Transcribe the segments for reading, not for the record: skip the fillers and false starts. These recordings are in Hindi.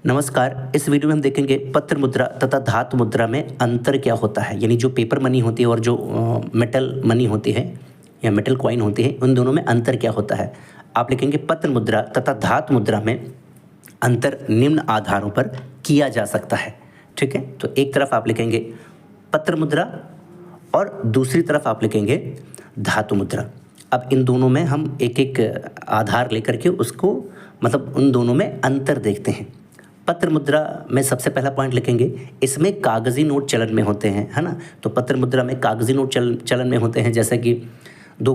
नमस्कार। इस वीडियो में हम देखेंगे पत्र मुद्रा तथा धातु मुद्रा में अंतर क्या होता है, यानी जो पेपर मनी होती है और जो मेटल मनी होती है या मेटल कॉइन होती है, उन दोनों में अंतर क्या होता है। आप लिखेंगे पत्र मुद्रा तथा धातु मुद्रा में अंतर निम्न आधारों पर किया जा सकता है। ठीक है, तो एक तरफ आप लिखेंगे पत्र मुद्रा और दूसरी तरफ आप लिखेंगे धातु मुद्रा। अब इन दोनों में हम एक एक आधार लेकर के उसको मतलब उन दोनों में अंतर देखते हैं। पत्र मुद्रा में सबसे पहला पॉइंट लिखेंगे, इसमें कागज़ी नोट चलन में होते हैं, है ना। तो पत्र मुद्रा में कागज़ी नोट चलन में होते हैं, जैसे कि 2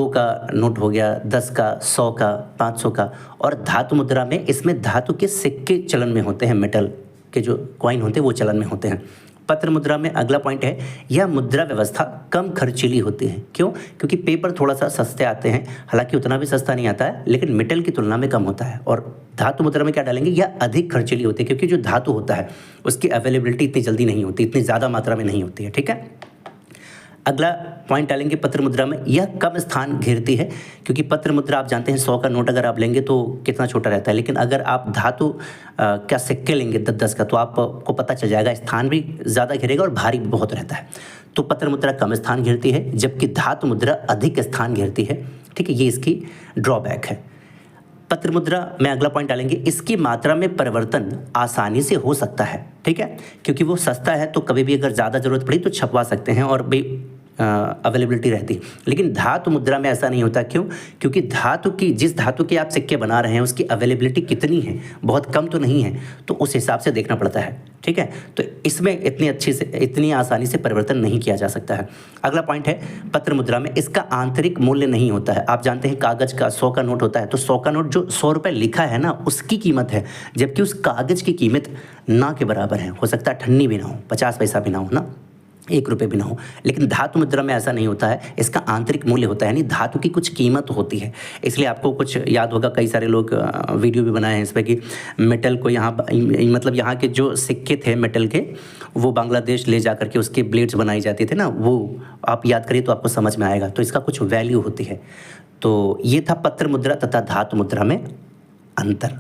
का नोट हो गया, 10 का, 100 का, 500 का। और धातु मुद्रा में इसमें धातु के सिक्के चलन में होते हैं, मेटल के जो कॉइन होते हैं वो चलन में होते हैं। पत्र मुद्रा में अगला पॉइंट है, यह मुद्रा व्यवस्था कम खर्चीली होती है। क्यों? क्योंकि पेपर थोड़ा सा सस्ते आते हैं, हालांकि उतना भी सस्ता नहीं आता है, लेकिन मेटल की तुलना में कम होता है। और धातु मुद्रा में क्या डालेंगे, यह अधिक खर्चीली होती है, क्योंकि जो धातु होता है उसकी अवेलेबिलिटी इतनी जल्दी नहीं होती, इतनी ज़्यादा मात्रा में नहीं होती है। ठीक है, अगला पॉइंट डालेंगे पत्र मुद्रा में, यह कम स्थान घेरती है। क्योंकि पत्र मुद्रा आप जानते हैं 100 का नोट अगर आप लेंगे तो कितना छोटा रहता है, लेकिन अगर आप धातु क्या सिक्के लेंगे 10-10 का, तो आपको पता चल जाएगा, स्थान भी ज़्यादा घेरेगा और भारी भी बहुत रहता है। तो पत्र मुद्रा कम स्थान घेरती है, जबकि धातु मुद्रा अधिक स्थान घेरती है। ठीक है, ये इसकी ड्रॉबैक है। पत्र मुद्रा में अगला पॉइंट डालेंगे, इसकी मात्रा में परिवर्तन आसानी से हो सकता है। ठीक है, क्योंकि वो सस्ता है तो कभी भी अगर ज़्यादा ज़रूरत पड़ी तो छपवा सकते हैं और भी अवेलेबिलिटी रहती है। लेकिन धातु मुद्रा में ऐसा नहीं होता। क्यों? क्योंकि जिस धातु के आप सिक्के बना रहे हैं उसकी अवेलेबिलिटी कितनी है, बहुत कम तो नहीं है, तो उस हिसाब से देखना पड़ता है। ठीक है, तो इसमें इतनी आसानी से परिवर्तन नहीं किया जा सकता है। अगला पॉइंट है, पत्र मुद्रा में इसका आंतरिक मूल्य नहीं होता है। आप जानते हैं कागज़ का 100 का नोट होता है, तो 100 का नोट जो 100 रुपये लिखा है ना, उसकी कीमत है, जबकि उस कागज़ की कीमत ना के बराबर है। हो सकता है ठन्नी भी ना हो, 50 पैसा भी ना हो ना, 1 रुपये भी ना हो। लेकिन धातु मुद्रा में ऐसा नहीं होता है, इसका आंतरिक मूल्य होता है, यानी धातु की कुछ कीमत होती है। इसलिए आपको कुछ याद होगा, कई सारे लोग वीडियो भी बनाए हैं इस पर कि मेटल को मतलब यहाँ के जो सिक्के थे मेटल के, वो बांग्लादेश ले जा करके उसके ब्लेड्स बनाई जाती थे ना, वो आप याद करिए तो आपको समझ में आएगा। तो इसका कुछ वैल्यू होती है। तो ये था पत्र मुद्रा तथा धातु मुद्रा में अंतर।